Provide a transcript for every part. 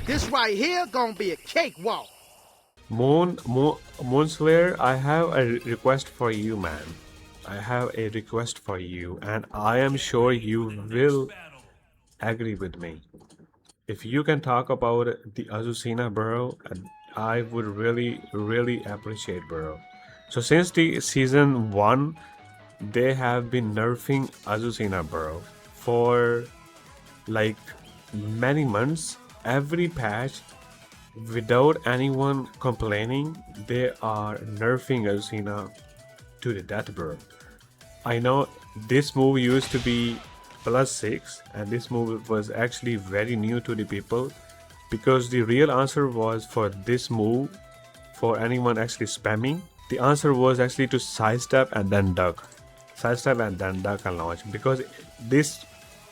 This right here gonna be a cakewalk. Moonslayer, I have a request for you, man. I have a request for you, and I am sure you will agree with me. If you can talk about the Azucena, bro, I would really appreciate, bro. So since the season 1, they have been nerfing Azucena, bro, for like many months. Every patch, without anyone complaining, they are nerfing Azucena to the death, bro. I know this move used to be +6, and this move was actually very new to the people, because the real answer was for this move, for anyone actually spamming, the answer was actually to sidestep and then duck. Sidestep and then duck and launch, because this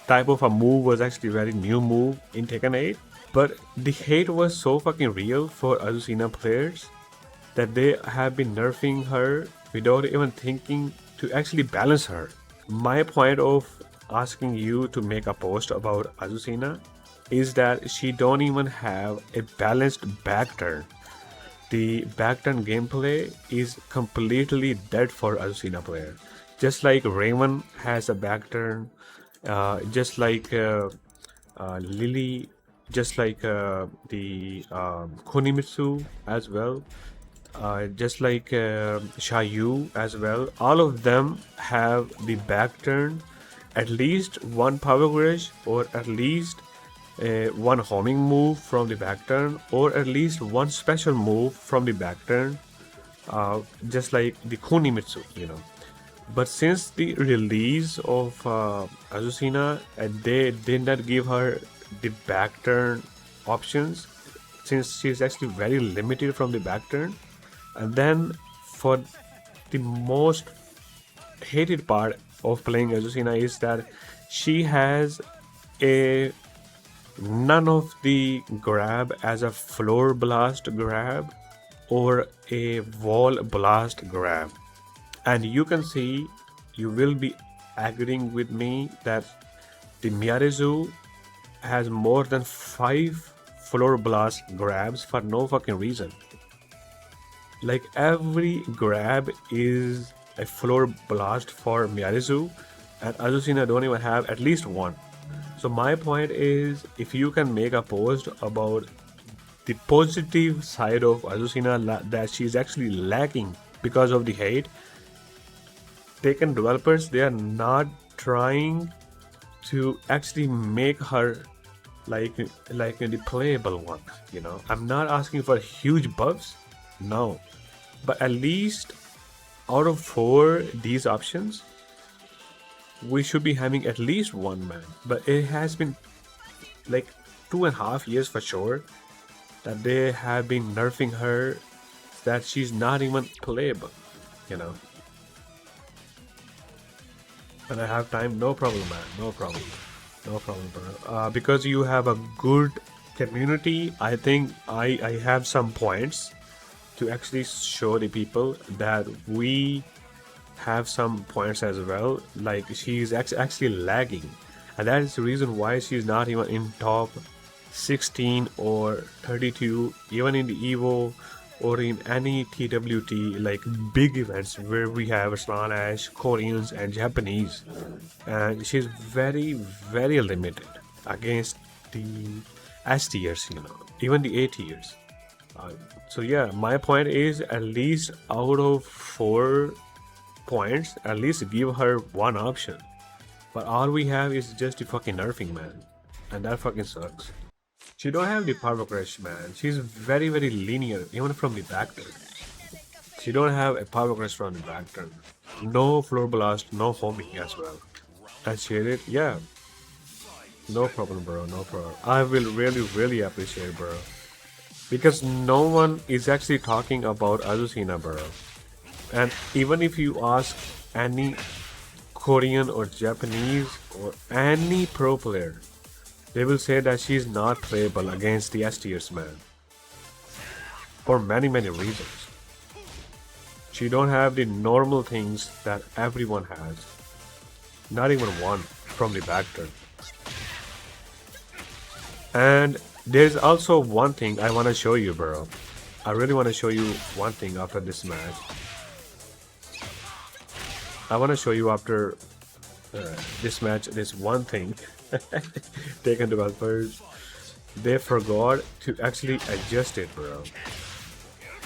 type of a move was actually very new move in Tekken 8. But the hate was so fucking real for Azucena players that they have been nerfing her without even thinking to actually balance her. My point of asking you to make a post about Azucena is that she don't even have a balanced back turn. The back turn gameplay is completely dead for Azucena player. Just like Raymond has a back turn, just like Lily, just like the Kunimitsu as well, just like Shayu as well. All of them have the back turn, at least one power grish, or at least one homing move from the back turn, or at least one special move from the back turn, just like the Kunimitsu, you know. But since the release of Azucena, they did not give her the back turn options, since she's actually very limited from the back turn. And then for the most hated part of playing Azucena is that she has a none of the grab as a floor blast grab or a wall blast grab. And you can see, you will be agreeing with me that the Miyarezu has more than 5 floor blast grabs for no fucking reason. Like every grab is a floor blast for Miyarezu, and Azucena don't even have at least one. So my point is, if you can make a post about the positive side of Azucena, that she's actually lacking because of the hate, Tekken developers, they are not trying to actually make her like the playable one, you know. I'm not asking for huge buffs, no, but at least out of 4 these options, we should be having at least one, man. But it has been like 2.5 years for sure that they have been nerfing her, that she's not even playable, you know. And I have time, no problem, man, no problem, bro. Because you have a good community, I think I have some points to actually show the people that we have some points as well. Like, she's actually lagging, and that is the reason why she's not even in top 16 or 32, even in the Evo or in any TWT, like big events where we have Spanish, Koreans, and Japanese. And she's very limited against the S tiers, you know, even the A tiers. So yeah, my point is, at least out of 4 points, at least give her one option. But all we have is just the fucking nerfing, man, and that fucking sucks. She don't have the power crush, man. She's very linear, even from the back turn. She don't have a power crush from the back turn. No floor blast, no homing as well. And she did, yeah. No problem, bro, no problem. I will really appreciate, bro. Because no one is actually talking about Azucena, bro. And even if you ask any Korean or Japanese or any pro player, they will say that she's not playable against the S tiers, man. For many reasons. She don't have the normal things that everyone has. Not even one from the back turn. And There's also one thing I want to show you, bro. I really want to show you one thing after this match. I want to show you after this match, this one thing. Taken developers, they forgot to actually adjust it, bro.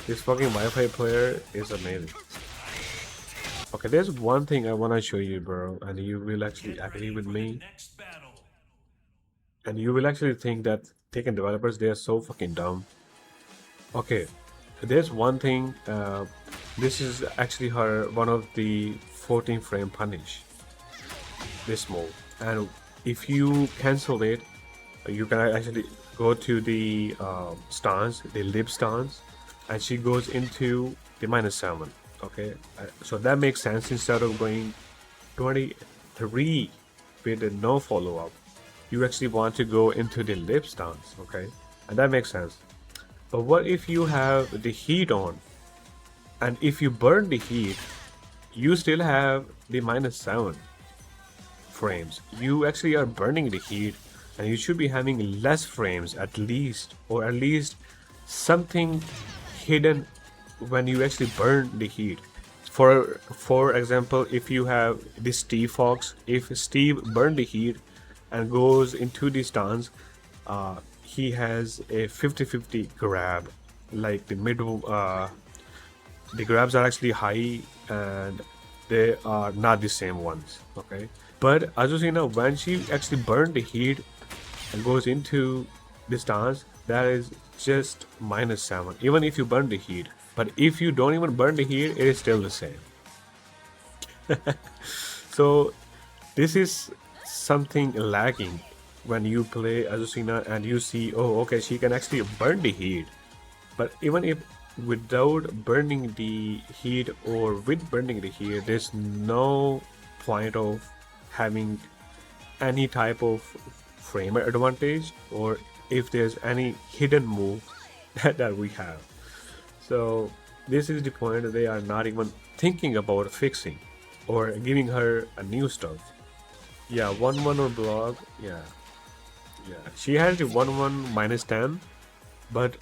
This fucking Wi-Fi player is amazing. Okay, there's one thing I want to show you, bro, and you will actually agree with me. And you will actually think that Tekken developers, they are so fucking dumb. Okay, there's one thing. This is actually one of the 14 frame punish. This move, and if you cancel it, you can actually go to the stance, the lip stance, and she goes into the -7. Okay, so that makes sense. Instead of going 23 with no follow-up, you actually want to go into the lip stance. Okay, and that makes sense. But what if you have the heat on, and if you burn the heat, you still have the -7 frames. You actually are burning the heat, and you should be having less frames at least, or at least something hidden when you actually burn the heat. For example, if you have this Steve Fox, if Steve burned the heat and goes into the stance, he has a 50-50 grab. Like the the grabs are actually high, and they are not the same ones. Okay, but Azucena, when she actually burned the heat and goes into the stance, that is just -7, even if you burn the heat. But if you don't even burn the heat, it is still the same. So this is something lacking when you play Azucena and you see, oh, okay, she can actually burn the heat. But even if without burning the heat or with burning the heat, there's no point of having any type of frame advantage, or if there's any hidden move that we have. So this is the point they are not even thinking about fixing or giving her a new stuff. Yeah, 1-1 or block. Yeah, she has the 1-1 -10, but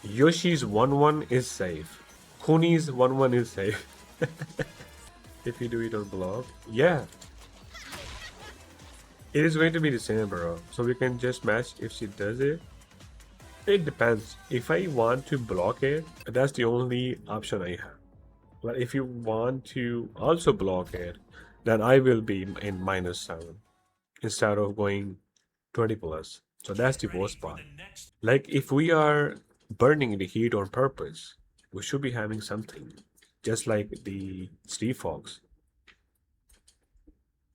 Yoshi's 1-1 is safe. Kuni's 1-1 is safe. If you do it on block, yeah, it is going to be the same, bro. So we can just match if she does it. It depends. If I want to block it, that's the only option I have. But if you want to also block it, then I will be in -7 instead of going 20 plus. So that's the worst part. Like if we are burning the heat on purpose, we should be having something. Just like the Steve Fox.